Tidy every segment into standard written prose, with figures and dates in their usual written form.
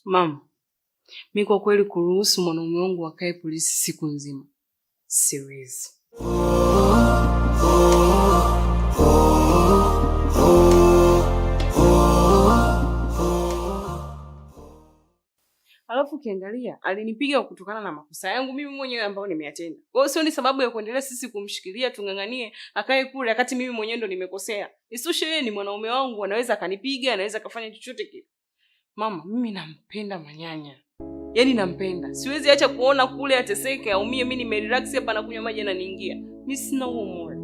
Mama, mimi kwa kweli kuruhusu mwanaume wangu akae polisi siku nzima siwezi. Alafu kiangalia alinipiga kutokana na makosa yangu mimi mwenyewe ambayo nimeyatenda. Kwa hiyo sio ni sababu ya kuendelea sisi kumshikilia tunganganie akae kule wakati mimi mwenyewe ndo nimekosea. Isitoshe yeye ni mwanaume wangu, anaweza akanipiga, anaweza kafanya chochote kile. Mama, mimi nampenda Manyanya. Yaani nampenda. Siwezi acha kuona kule ateseke aumie, mimi nimerelax hapa na kunywa maji na niingia. Mimi sina huo moyo.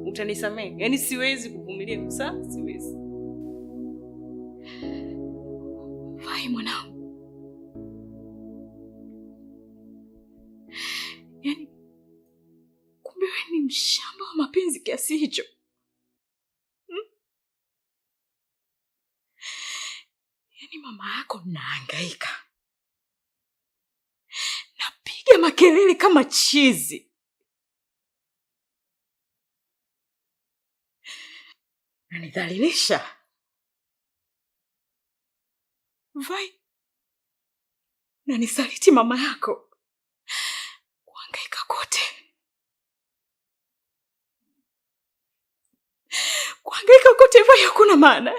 Utanisamehe. Yaani siwezi kuvumilia kabisa, siwezi. Vai mwanangu. Yaani kumbe wewe ni mshamba wa mapenzi kiasi hicho. Yaani mama yako nahangaika. Napiga makelele kama chizi. Nanidhalilisha. Vai. Nanisaliti mama yako. Kuhangaika kote. Kuhangaika kote Vai hakuna maana.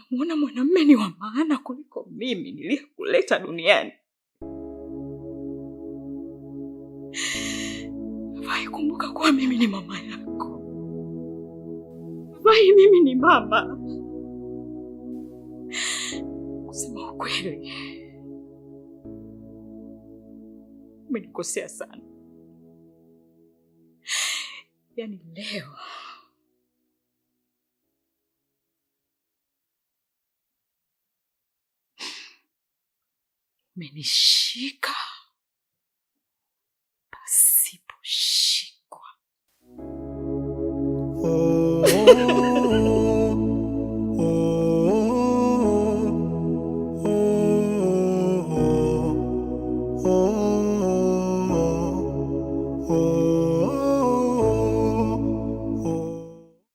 Unamuona mwanamume ni wa maana kuliko mimi niliyekuleta duniani. Vai, kumbuka kuwa mimi ni mama yako. Vai, mimi ni mama. Kusema ukweli, umenikosea sana. Yaani leo umenishika pasiposhikwa.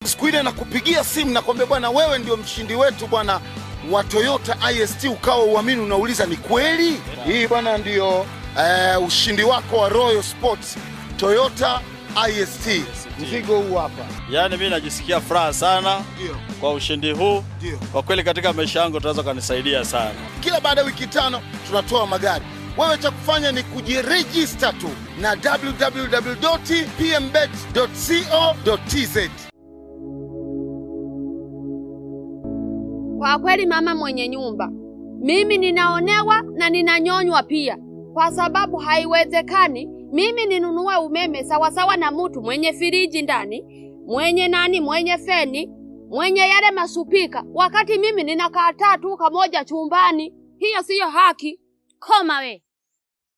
Siku ile nakupigia simu na kwambia bwana wewe ndio mshindi wetu bwana wa Toyota IST, ukawa uamini, unauliza ni kweli? Hii bwana ndio ushindi wako wa Royal Sports Toyota IST. Mzigo huu hapa. Yaani mimi najisikia furaha sana kwa ushindi huu. Kwa kweli katika maisha yangu tunaweza kunisaidia sana. Kila baada ya wiki 5 tunatoa magari. Wewe cha kufanya ni kujiregister tu na www.pmbet.co.tz. Kwa kweli mama mwenye nyumba, mimi ninaonewa na ninanyonywa pia, kwa sababu haiwezekani mimi ninunue umeme sawasawa na mtu mwenye firiji ndani, mwenye feni, mwenye yale masupika, wakati mimi ninakaa tu kamoja chumbani. Hiyo siyo haki. Koma we.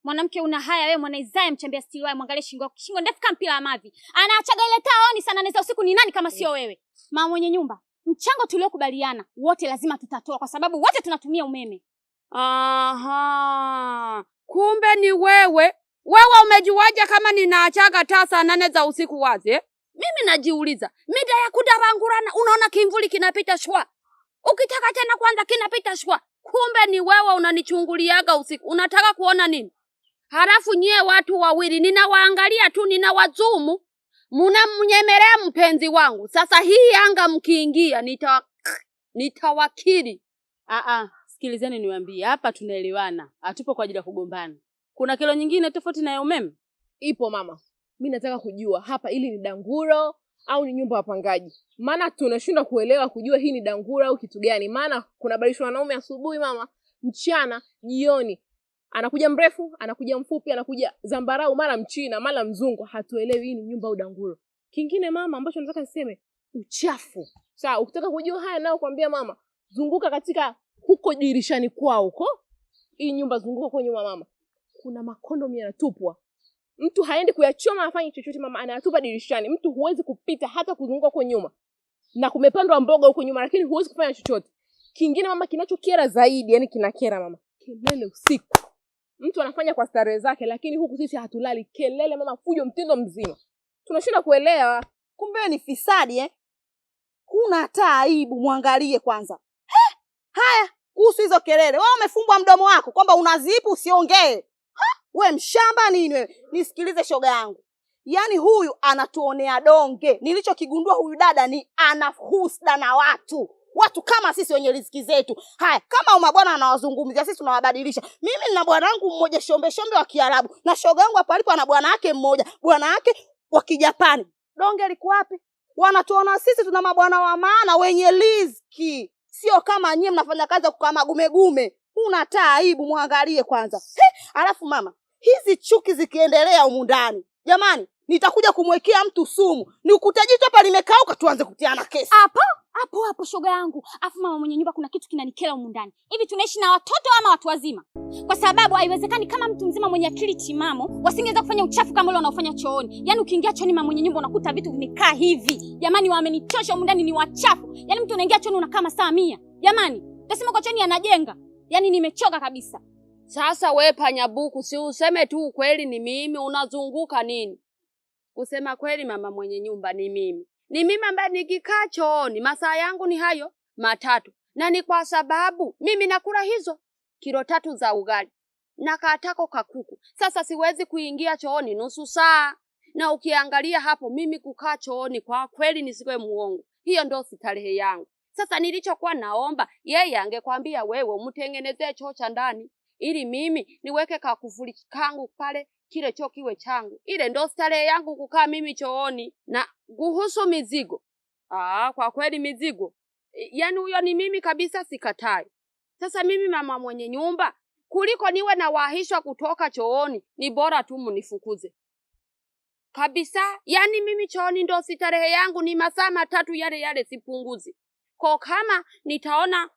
Mwanamke una haya wewe, mwanaizae mchambia stili wewe, mwangalie shingo ndefu kama mpira wa mavi. Anaachaga ile taa oni sana neza usiku, ni nani kama sio wewe? Mama mwenye nyumba, mchango tuliokubaliana wote lazima tutatoa kwa sababu wote tunatumia umeme. Aha. Kumbe ni wewe. Wewe umejuaje kama ninaachaga taa saa 8 za usiku wazi? Mimi najiuliza, mida ya kudarangurana unaona kimvuli kinapita shwa. Ukitaka tena kwanza kinapita shwa. Kumbe ni wewe unanichunguliaga usiku. Unataka kuona nini? Halafu nyie watu wawili ninawaangalia tu, ninawazumu. Mnamnyemelea mpenzi wangu. Sasa hii anga mkiingia nitawakili. Sikilizeni niwaambie, hapa tunaelewana. Hatupo kwa ajili ya kugombana. Kuna kilo nyingine tofauti na ya umeme? Ipo mama. Mimi nataka kujua hapa ili ni danguro au ni nyumba ya wapangaji. Maana tunashindwa kuelewa kujua hii ni danguro au kitu gani. Maana kuna balishwa wanaume asubuhi mama, mchana, jioni. Anakuja mrefu, anakuja mfupi, anakuja zambarau, mara mchina, mara mzungu. Hatuelewi hii ni nyumba au danguro. Kingine mama ambacho nataka niseme, uchafu. Sawa, ukitaka kujua haya nao kwambia mama, zunguka katika huko dirishani kwao huko. Hii nyumba zunguka kwa nyuma mama. Kuna makondomu yanatupwa. Mtu haendi kuyachoma afanye chochote mama, anayatupa dirishani. Mtu huwezi kupita hata kuzunguka kwa nyuma. Na kumepandwa mboga huko nyuma lakini huwezi kufanya chochote. Kingine mama kinachokera zaidi, yani kinakera mama, kelele usiku. Mtu anafanya kwa starehe zake lakini huku sisi hatulali. Kelele mama, fujo mtindo mzima. Tunashinda kuelewa. Kumbe ni fisadi Huna hata aibu, muangalie kwanza. Haya, kuhusu hizo kelele, wewe umefumbwa mdomo wako kwamba unazipu usiongee. We mshamba nini wewe? Nisikilize shoga yangu. Yaani huyu anatuonea donge. Nilichokigundua huyu dada ni anahusda na watu. Watu kama sisi wenye riziki zetu. Haya, kama mabwana anawazungumzia sisi tunawabadilisha. Mimi nina bwana wangu mmoja shombe wa Kiarabu na shoga yangu hapa alipo ana bwana wake mmoja, bwana wake wa Kijapani. Donge liko wapi? Wanatuona sisi tuna mabwana wa maana wenye riziki. Sio kama nyie mnafanya kazi kwa magumegume. Unataa aibu, muangalie kwanza. Alafu mama, hizi chuki zikiendelea humu ndani, jamani, nitakuja kumwekea mtu sumu. Nikukute jicho hapa limekauka tuanze kutiana kesi. Hapo shoga yangu. Afu mama mwenye nyumba, kuna kitu kinanikera humu ndani. Hivi tunaishi na watoto ama watu wazima? Kwa sababu haiwezekani kama mtu mzima mwenye akili timamo wasingeweza kufanya uchafu kama ule wanaofanya chooni. Yaani ukiingia chooni mama mwenye nyumba unakuta vitu vimekaa hivi. Jamani, wamenichosha humu ndani, ni wachafu. Yaani mtu unaingia chooni unakaa masaa 100. Jamani, tasema kwa chooni anajenga. Yaani nimechoka kabisa. Sasa we Panyabuku, si useme tu ukweli, ni mimi, unazunguka nini? Kusema kweli mama mwenye nyumba ni mimi. Ni mimi ambaye nikikaa chooni masaa yangu ni hayo 3. Na ni kwa sababu mimi nakula hizo kilo 3 za ugali na katako kakuku. Sasa siwezi kuingia chooni nusu saa. Na ukiangalia hapo mimi kukaa chooni kwa kweli nisikuwe muongo, hiyo ndio starehe yangu. Sasa nilichokuwa naomba yeye angekwambia wewe umtengenezee choo cha ndani ili mimi niweke kakufuli kangu pale, kile choo kiwe changu. Ile ndo starehe yangu kukaa mimi chooni. Na kuhusu mizigo, kwa kweli mizigo, yaani huyo ni mimi kabisa, sikatai. Sasa mimi mama mwenye nyumba, kuliko niwe na wahishwa kutoka chooni, ni bora tu mnifukuze kabisa. Yaani mimi chooni ndo starehe yangu, ni masaa 3 yale sipunguzi. Kwa kama nitaona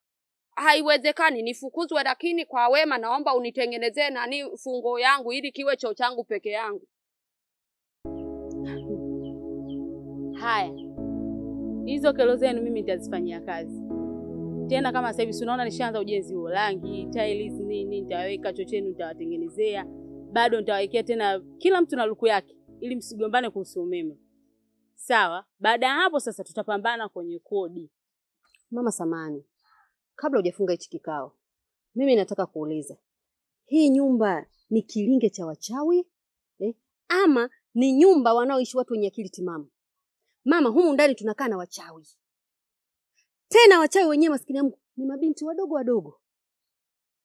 haiwezekani nifukuzwe, lakini kwa wema naomba unitengenezee nani fungo yangu ili kiwe choo changu peke yangu. Haya, hizo kero zenu mimi nitazifanyia kazi. Tena kama sasa hivi unaona nishaanza ujenzi huo, rangi, tiles nini, nitaweka choo chenu nitawatengenezea. Bado nitawekea tena kila mtu na luku yake ili msigombane kuhusu umeme. Sawa? Baada ya hapo sasa tutapambana kwenye kodi. Mama samani, kabla hujafunga hichi kikao, mimi nataka kuuliza, hii nyumba ni kilinge cha wachawi ama ni nyumba wanaoishi watu wenye akili timamu? Mama, humu ndani tunakaa na wachawi. Tena wachawi wenyewe maskini yangu ni mabinti wadogo.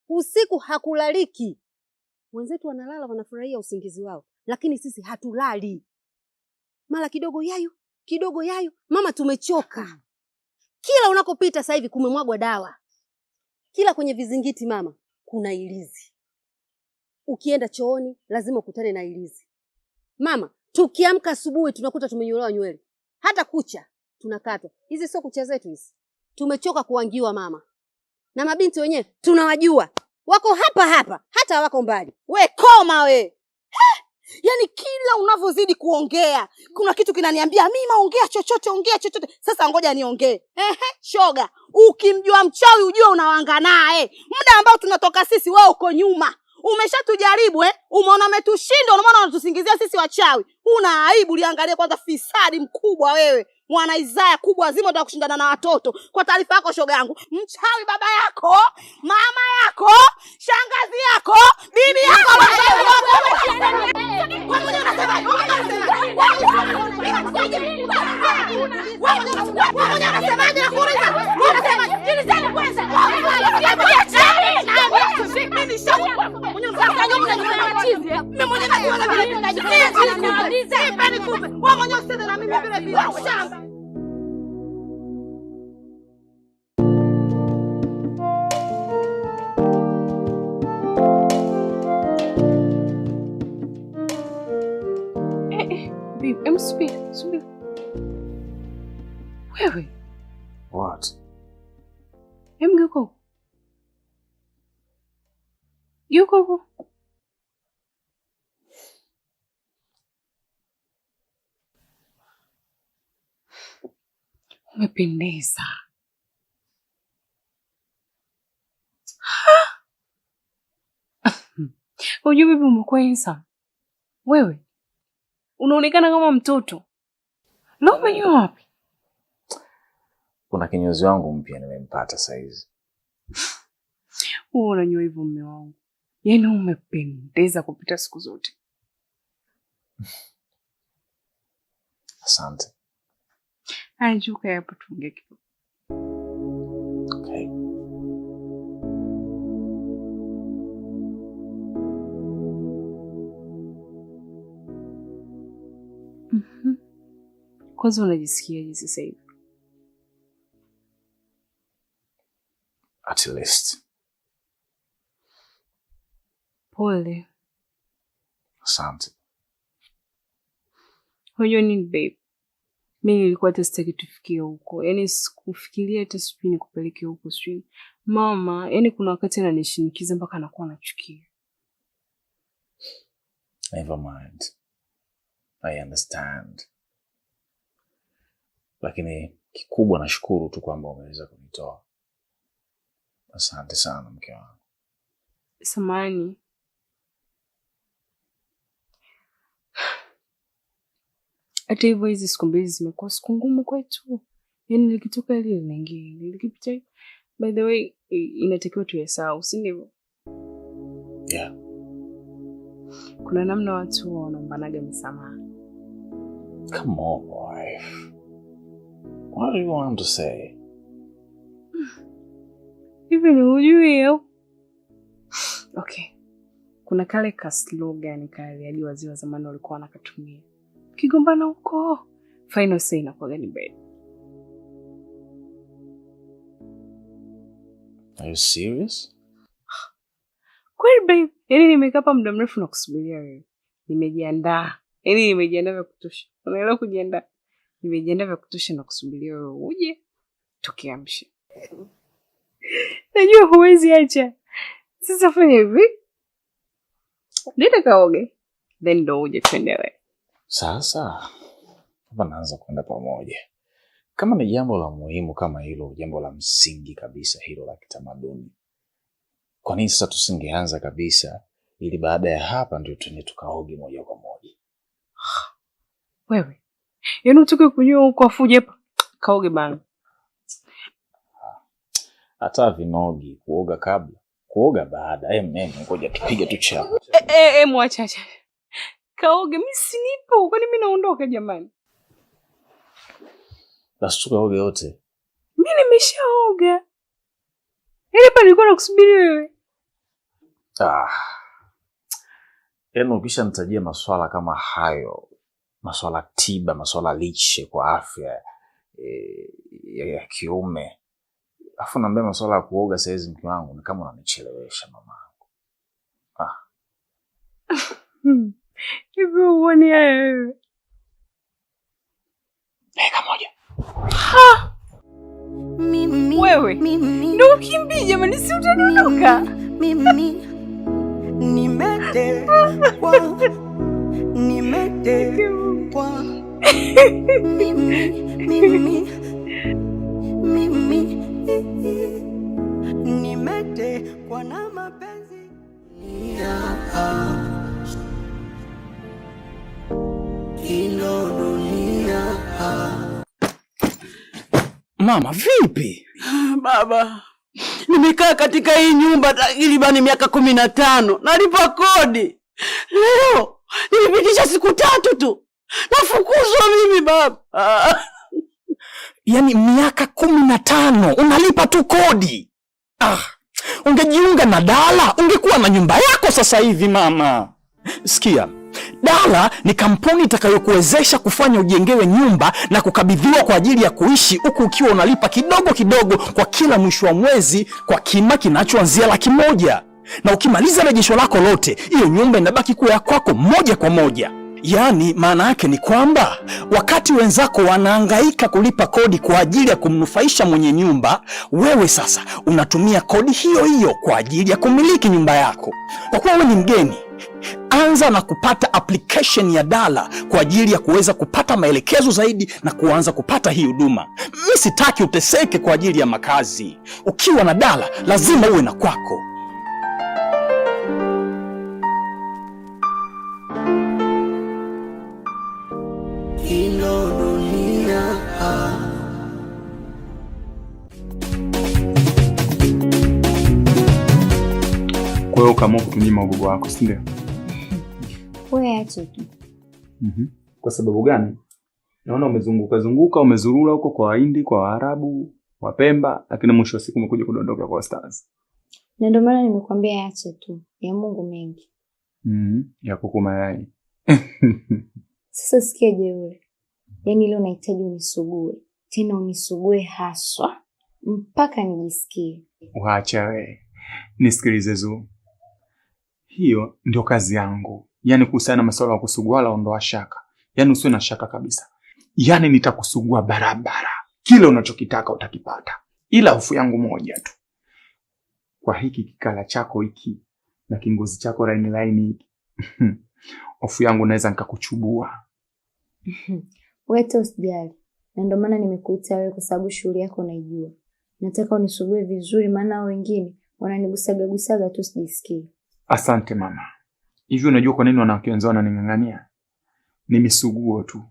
Usiku hakulaliki. Wenzetu wanalala wanafurahia usingizi wao, lakini sisi hatulali. Mara kidogo yayo. Mama, tumechoka. Kila unakopita sasa hivi kumemwagwa dawa. Kila kwenye vizingiti mama kuna ilizi. Ukienda chooni lazima ukutane na ilizi. Mama, tukiamka asubuhi tunakuta tumenyolewa nywele. Hata kucha tunakatwa. Hizi sio kucha zetu hizi. Tumechoka kuangiwa mama. Na mabinti wenyewe tunawajua. Wako hapa, hata wako mbali. We koma we. Yaani kila unavyozidi kuongea kuna kitu kinaniambia mimi ongea chochote. Sasa ngoja niongee. Shoga, ukimjua mchawi ujue unawanga naye. Muda ambao tunatoka sisi wewe uko nyuma. Umeshatujaribu umeona umetushinda, unaona unatusingizia sisi wachawi. Una aibu, liangalie kwanza fisadi mkubwa wewe. Mwana Isaya kubwa zima ndio kushindana na watoto. Kwa taarifa yako shoga yangu, mchawi baba yako, mama yako, shangazi yako, bibi yako. Subiri. Wewe. What? Yuko. Umependeza. Unajua bibi umekwensa. Wewe. Unaonekana kama mtoto. Leo umenyoa wapi? Kuna kinyozi wangu mpya nimempata saizi. Wewe unanywa hivyo mume wangu. Yaani umependeza kupita siku zote. Asante. Anjuka hapo tuongee kidogo. Okay. Kwanza unajisikiaje sasa hivi? At least. Pole. Asante. Unajua nini babe? Mimi nilikuwa hata sitaki tufikie huko. Yaani sikufikiria hata sijui nikupeleke huko sijui. Mama, yaani kuna wakati ananishinikiza mpaka anakuwa anachukia. Never mind. I understand. Lakini kikubwa nashukuru tu kwamba umeweza kunitoa. Asante sana mke wangu. Samahani. Hata hivyo hizi siku mbili zimekuwa siku ngumu kwetu. Yaani likitoka ile linaingia, likipita. By the way, inatakiwa tuyasahau, si ndivyo? Yeah. Kuna namna watu wanaombanaga msamaha. Come on, wife. What do you want to say? Hivi ni hujui au? Okay. Kuna kale ka slogan kale hadi wazee wa zamani walikuwa wanakatumia. Kigombana huko, final say inakuwa ni bad. Are you serious? Kweli babe, yaani nimekaa hapa muda mrefu na kusubiria wewe. Nimejiandaa. Yaani nimejiandaa vya kutosha. Unaelewa kujiandaa? Nimejiandaa vya kutosha na kusubiria wewe uje tukiamshe. Najua huwezi acha. Sasa fanya hivi. Nenda kaoge. Then ndo uje tuendelee. Sasa hapa naanza kwenda pamoja. Kama ni jambo la muhimu kama hilo, jambo la msingi kabisa hilo la kitamaduni, kwa nini sasa tusingeanza kabisa ili baada ya hapa ndio tuende tukaoge moja kwa moja? Wewe, yaani utoke kunywa huko afuje hapa kaoge bana. Hata vinogi kuoga kabla, kuoga baada. Ngoja tupige tu chapa. Mwacha. Kaoge, mimi sinipo. Kwani mimi naondoka jamani? Basi tukaoge wote. Mimi nimeshaoga. Hapa nilikuwa nakusubiri wewe. Yaani ukisha nitajia maswala kama hayo, maswala tiba, maswala lishe kwa afya ya kiume, afu naambia maswala ya kuoga saizi mke wangu, ni kama unanichelewesha mamangu. Hivi uone wewe. Dakika moja. Wewe, ndio ukimbia jamani, si utadondoka. Nimetekwa na mapenzi. Mama, vipi? Baba, nimekaa katika hii nyumba takribani miaka 15. Nalipa kodi. Leo nilipitisha siku 3 tu. Nafukuzwa mimi baba. Yaani miaka 15 unalipa tu kodi? Ungejiunga na Dala, ungekuwa na nyumba yako sasa hivi mama. Sikia, Dala ni kampuni itakayokuwezesha kufanya ujengewe nyumba na kukabidhiwa kwa ajili ya kuishi, huku ukiwa unalipa kidogo kidogo kwa kila mwisho wa mwezi kwa kima kinachoanzia Laki1. Na ukimaliza rejesho lako lote, hiyo nyumba inabaki kuwa ya kwako moja kwa moja. Yaani maana yake ni kwamba wakati wenzako wanahangaika kulipa kodi kwa ajili ya kumnufaisha mwenye nyumba, wewe sasa unatumia kodi hiyo hiyo kwa ajili ya kumiliki nyumba yako. Kwa kuwa wewe ni mgeni, anza na kupata application ya Dala kwa ajili ya kuweza kupata maelekezo zaidi na kuanza kupata hii huduma. Mimi sitaki uteseke kwa ajili ya makazi. Ukiwa na Dala lazima uwe na kwako. Kwa hiyo ukaamua kutunyima ugogo wako, si ndio? Wewe acha tu. Kwa sababu gani? Naona umezunguka umezurura huko kwa Wahindi, kwa Waarabu, Wapemba, lakini mwisho wa siku umekuja kudondoka kwa Stars. Na ndio maana nimekwambia acha tu. Ya Mungu mengi. Ya kuku mayai. Sasa sikia jeuri. Yaani leo nahitaji unisugue. Tena unisugue haswa mpaka nijisikie. Waacha wewe. Nisikilize Zuu. Hiyo ndio kazi yangu. Yaani kuhusiana na masuala ya kusugua wala ondoa shaka. Yaani usiwe na shaka kabisa. Yaani nitakusugua barabara. Kile unachokitaka utakipata. Ila hofu yangu moja tu. Kwa hiki kikala chako hiki na kingozi chako laini hiki. Hofu yangu naweza nikakuchubua. Wewe usijali. Na ndio maana nimekuita wewe kwa sababu shughuli yako unaijua. Nataka unisugue vizuri maana wengine wananigusaga tu sijisikii. Asante mama. Hivi unajua kwa nini wanawake wenzao wananing'ang'ania? Ni misuguo tu.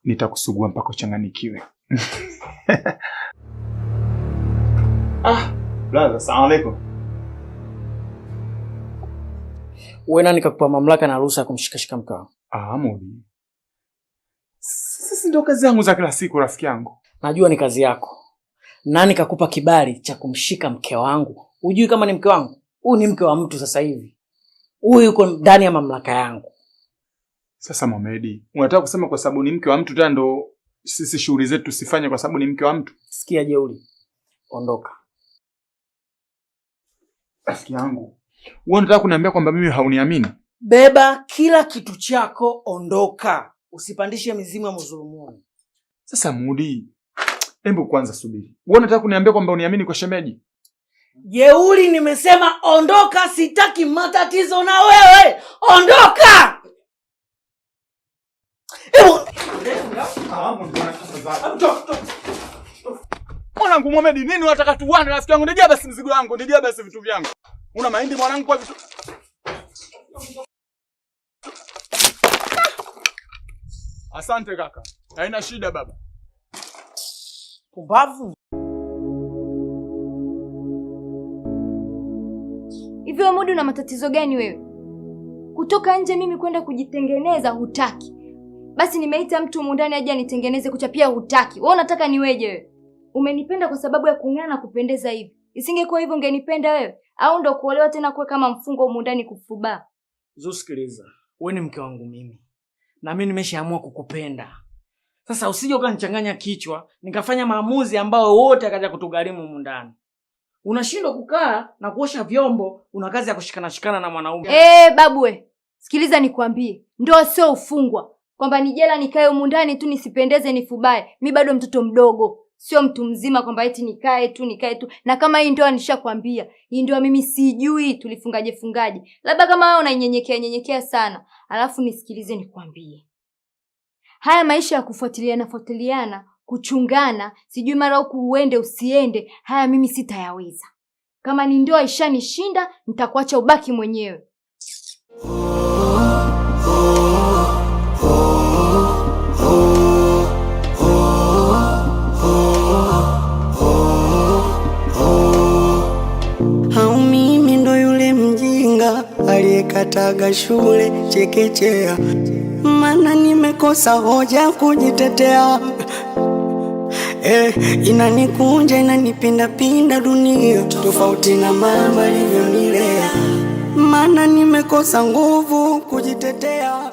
Nitakusugua mpaka uchanganikiwe. Brother, asalamu alaykum. Wewe nani kakupa mamlaka na ruhusa ya kumshikashika mkao? Mudi. Sisi ndio kazi yangu za kila siku rafiki yangu. Najua ni kazi yako. Nani kakupa kibali cha kumshika mke wangu? Hujui kama ni mke wangu? Huyu ni mke wa mtu sasa hivi. Huyu yuko ndani ya mamlaka yangu. Sasa Mohamed, unataka kusema kwa sababu ni mke wa mtu tena ndo sisi shughuli zetu tusifanye kwa sababu ni mke wa mtu? Sikia jeuri. Ondoka. Rafiki yangu, wewe unataka kuniambia kwamba mimi hauniamini? Beba kila kitu chako, ondoka. Usipandishe mizimu ya mzulumuni. Sasa Mudi, hebu kwanza subiri. Wewe unataka kuniambia kwamba uniamini kwa shemeji? Jeuri, nimesema ondoka, sitaki matatizo na wewe. Ondoka! Mwanangu Mohamed, nini unataka tuwane rafiki yangu? Nijia basi mzigo wangu, nijia basi vitu vyangu. Una mahindi mwanangu kwa vitu. Asante kaka. Haina shida baba. Pumbavu. Hivi wewe Mudi una matatizo gani wewe? Kutoka nje mimi kwenda kujitengeneza hutaki. Basi nimeita mtu mundani aje anitengeneze kucha pia hutaki. Wewe unataka niweje wewe? Umenipenda kwa sababu ya kung'aa na kupendeza hivi. Isingekuwa hivyo ungenipenda wewe? Au ndo kuolewa tena kuwe kama mfungo mundani kufuba? Zusikiliza. Wewe ni mke wangu mimi. Na mimi nimeshaamua kukupenda. Sasa usije ukanichanganya kichwa, nikafanya maamuzi ambayo wote akaja kutugharimu mundani. Unashindwa kukaa na kuosha vyombo, una kazi ya kushikana na mwanaume. Babu we. Sikiliza nikwambie, ndoa sio ufungwa. Kwamba ni jela nikae humu ndani tu nisipendeze nifubae. Mimi bado mtoto mdogo, sio mtu mzima kwamba eti nikae tu. Na kama hii ndoa nishakwambia, hii ndoa mimi sijui tulifungaje. Labda kama wewe unanyenyekea sana. Alafu nisikilize nikwambie. Haya maisha ya kufuatiliana, kuchungana, sijui mara huku uende usiende, haya mimi sitayaweza. Kama ni ndoa ishanishinda, nitakuacha ubaki mwenyewe. Au mimi ndo yule mjinga aliyekataga shule chekechea, maana nimekosa hoja kujitetea. Inanikunja inanipinda dunia, tofauti na mama alivyonilea, maana nimekosa nguvu kujitetea.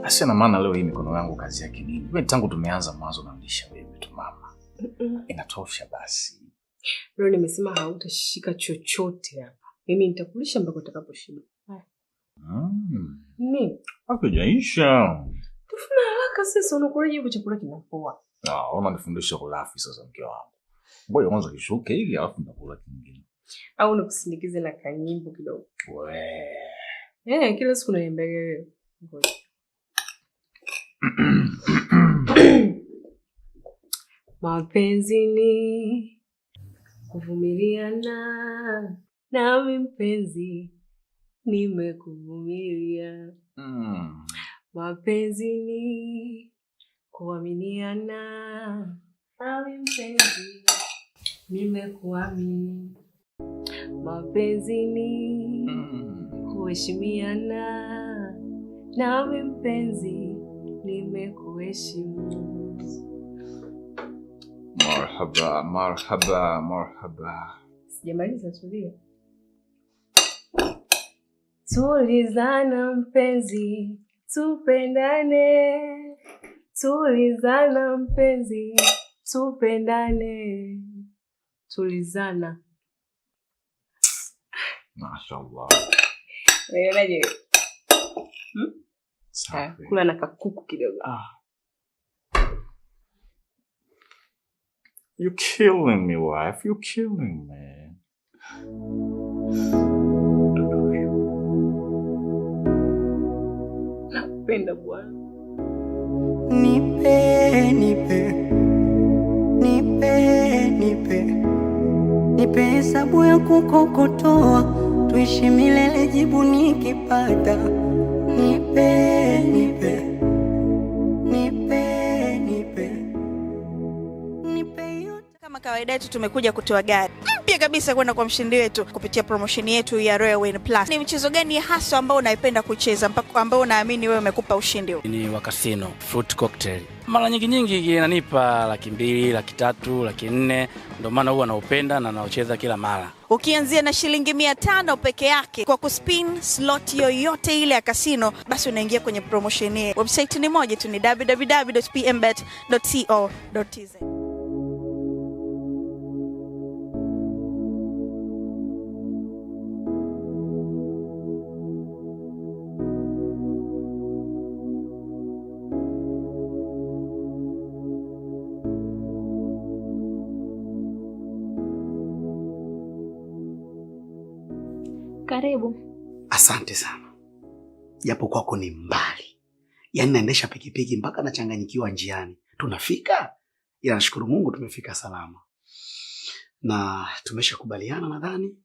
Asina maana leo hii mikono yangu kazi yake nini? Wewe tangu tumeanza mwanzo naandisha wewe tu mama. Inatosha basi. Leo nimesema hautashika chochote hapa. Mimi nitakulisha mpaka utakaposhiba. Ni hakujaisha. Tufuna haraka sasa, unakureje huko chakula kinapoa. Unanifundisha kulafi sasa mke wangu. Ngoja kwanza kishuke hivi alafu nitakula kingine. Au nikusindikize na kanyimbo kidogo. Kila siku naimbaga wewe. Ngoja. Mapenzi ni kuvumiliana, nami mpenzi nimekuvumilia. Mapenzi ni kuaminiana. Nawe mpenzi, nimekuamini. Mapenzi ni kuheshimiana. Nawe mpenzi, nimekuheshimu. Marhaba, marhaba, marhaba. Sijamaliza, tulia. Tulizana mpenzi, tupendane. Tulizana mpenzi, tupendane. Tulizana. Mashallah. Unaonaje? Kula na kakuku kidogo. You're killing me, wife. You're killing me. Napenda bwana. Nipe, nipe. Nipe, nipe. Nipe hesabu ya kukokotoa. Tuishi milele, jibu nikipata. Nipe, nipe. Nipe, nipe. Nipe yote. Kama kawaida yetu tumekuja kutoa gari mpya kabisa kwenda kwa mshindi wetu kupitia promotion yetu ya Royal Win Plus. Ni mchezo gani hasa ambao unaipenda kucheza mpaka ambao unaamini wewe umekupa ushindi huu? Ni wa casino, fruit cocktail. Mara nyingi inanipa 200,000, 300,000, 400,000. Ndio maana huwa naupenda na naocheza kila mara. Ukianzia na shilingi 500 peke yake kwa kuspin slot yoyote ile ya casino, basi unaingia kwenye promotion hii. Website ni moja tu, ni www.pmbet.co.tz. Karibu. Asante sana. Japo kwako ni mbali. Yaani naendesha pikipiki mpaka nachanganyikiwa njiani. Tunafika? Ila nashukuru Mungu tumefika salama. Na tumeshakubaliana nadhani.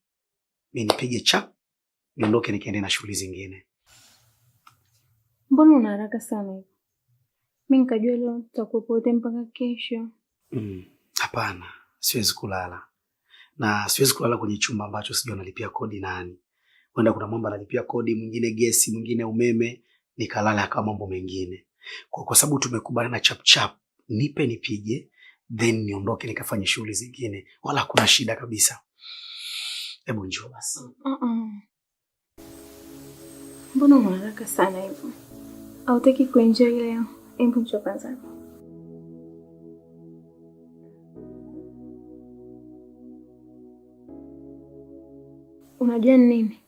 Mimi nipige chap, niondoke nikaende na shughuli zingine. Mbona una haraka sana hivi? Mimi nikajua leo tutakuwa pote mpaka kesho. Hapana, siwezi kulala. Na siwezi kulala kwenye chumba ambacho sijui nalipia kodi nani. Wenda kuna mambo analipia kodi, mwingine gesi, mwingine umeme, nikalala kama mambo mengine. Kwa sababu tumekubaliana chap chap, nipe nipige, then niondoke nikafanye shughuli zingine. Wala hakuna shida kabisa. Hebu njoo basi. Mbona una haraka sana hivyo? Hautaki kuenjoy leo? Hebu njoo kwanza. Unajua nini?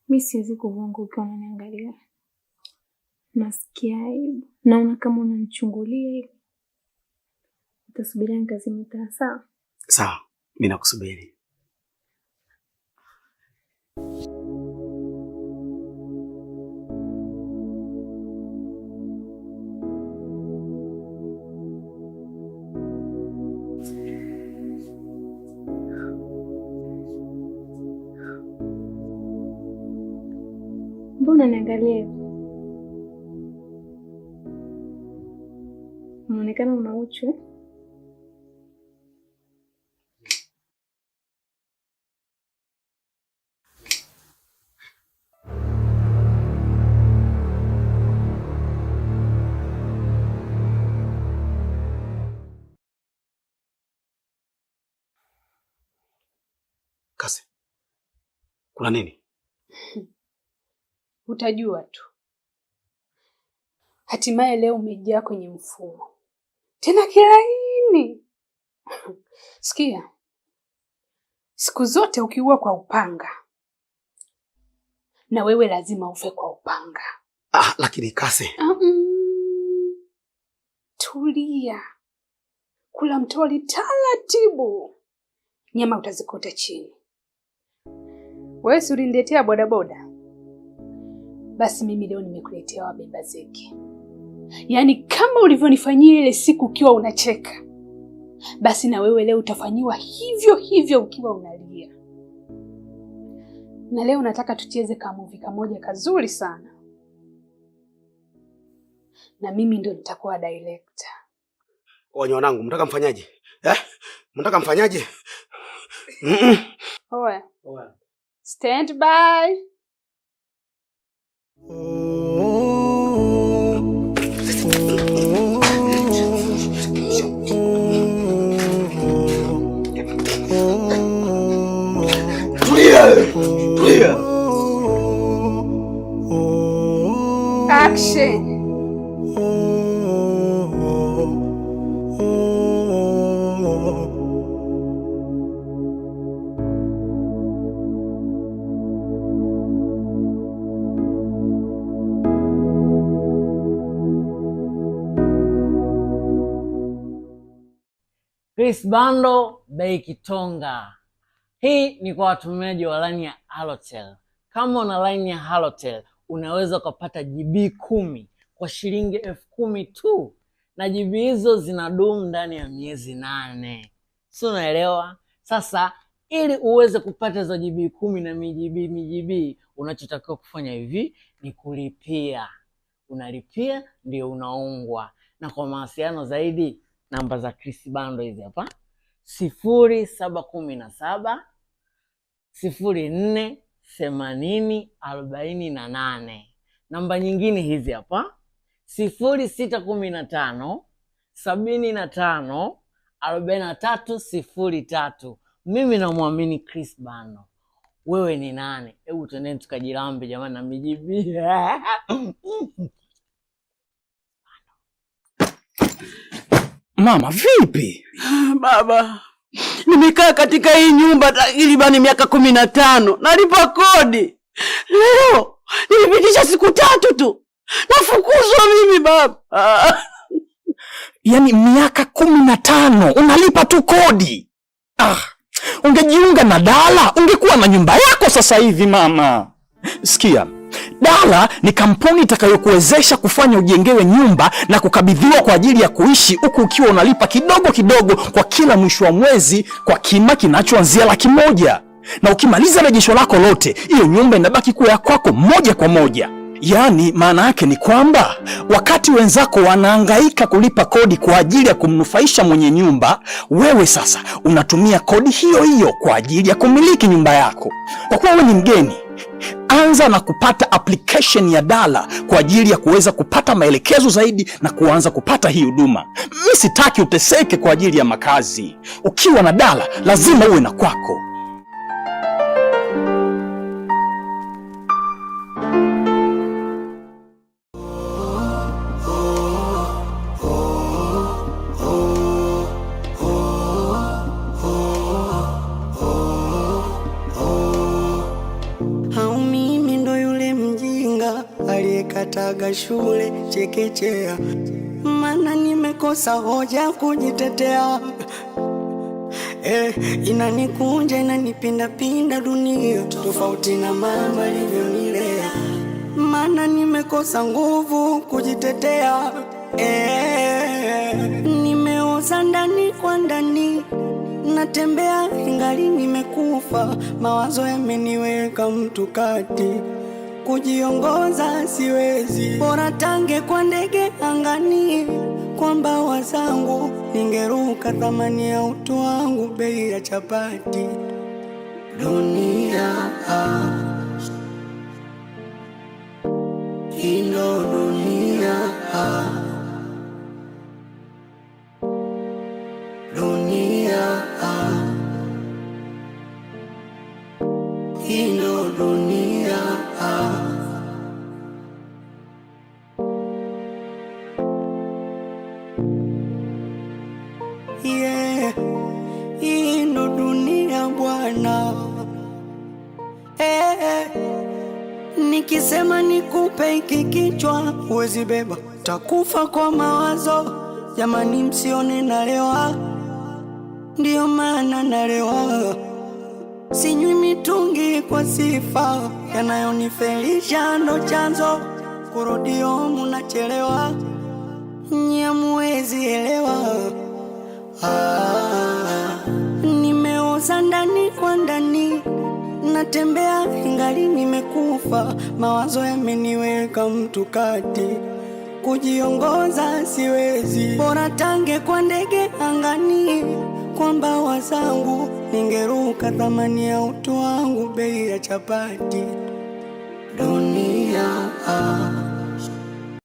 Mimi siwezi kuvunga ukiwa unaniangalia. Nasikia aibu. Naona kama unanichungulia hivi. Utasubiri nikazimita, sawa? Sawa, mimi nakusubiri. Mbona niangalie? Unaonekana una uchu. Kasi. Kuna nini? Utajua tu. Hatimaye leo umejaa kwenye mfumo. Tena kilaini. Sikia. Siku zote ukiua kwa upanga, na wewe lazima ufe kwa upanga. Lakini Kasi. Tulia. Kula mtoli taratibu. Nyama utazikuta chini. Wewe si uliniletea bodaboda? Basi mimi leo nimekuletea wabeba zeki. Yaani kama ulivyonifanyia ile siku ukiwa unacheka, basi na wewe leo utafanyiwa hivyo hivyo ukiwa unalia. na leo nataka tucheze kamuvi kamoja kazuri sana, na mimi ndo nitakuwa director. Wanyo wanangu, mtaka mfanyaje? Mtaka mfanyaje? Oya. Stand by. Tulia. Action. Chris Bando bei Kitonga. Hii ni kwa watumiaji wa line ya Halotel. Kama una line ya Halotel, unaweza kupata GB 10 kwa shilingi 10,000 tu. Na GB hizo zinadumu ndani ya miezi 8. Si unaelewa? Sasa ili uweze kupata hizo GB 10 na mijibi, unachotakiwa kufanya hivi ni kulipia. Unalipia ndio unaungwa. Na kwa mawasiliano zaidi, namba za Chris Bando hizi hapa: 0717 04 80 48. Namba nyingine hizi hapa: 0615 75 43 03. Mimi namwamini Chris Bando. Wewe ni nani? Hebu twendeni tukajilambe jamani na mijibi. Mama vipi? Baba, nimekaa katika hii nyumba takribani miaka 15. Nalipa kodi. Leo nilipitisha siku 3 tu. Nafukuzwa mimi baba. Yaani miaka 15 unalipa tu kodi? Ungejiunga na Dala, ungekuwa na nyumba yako sasa hivi mama. Sikia, Dala ni kampuni itakayokuwezesha kufanya ujengewe nyumba na kukabidhiwa kwa ajili ya kuishi, huku ukiwa unalipa kidogo kidogo kwa kila mwisho wa mwezi kwa kima kinachoanzia Laki1. Na ukimaliza rejesho lako lote, hiyo nyumba inabaki kuwa ya kwako moja kwa moja. Yaani maana yake ni kwamba wakati wenzako wanahangaika kulipa kodi kwa ajili ya kumnufaisha mwenye nyumba, wewe sasa unatumia kodi hiyo hiyo kwa ajili ya kumiliki nyumba yako. Kwa kuwa wewe ni mgeni, anza na kupata application ya Dala kwa ajili ya kuweza kupata maelekezo zaidi na kuanza kupata hii huduma. Mimi sitaki uteseke kwa ajili ya makazi. Ukiwa na Dala lazima uwe na kwako. Aliyekataga shule chekechea, mana nimekosa hoja kujitetea. Inanikunja inanipindapinda dunia, tofauti na mama alivyonilea, mana nimekosa nguvu kujitetea. Nimeoza ndani kwa ndani, natembea ingali nimekufa, mawazo yameniweka mtu kati, kujiongoza siwezi, bora tange kwa ndege angani, kwa mbawa zangu ningeruka, thamani ya utu wangu bei ya chapati. Dunia ino dunia, dunia ino dunia. Hii ndo dunia bwana. Nikisema nikupe hiki kichwa huwezi beba, takufa kwa mawazo. Jamani msione nalewa, ndio maana nalewa. Sinywi mitungi kwa sifa, yanayonifelisha ndo chanzo, kurudi home nachelewa, nyamuwezi elewa. Nimeoza ndani kwa ndani, natembea ingali nimekufa, mawazo yameniweka mtu kati, kujiongoza siwezi, bora tange kwa ndege angani, kwa mbawa zangu ningeruka, thamani ya utu wangu bei ya chapati. Dunia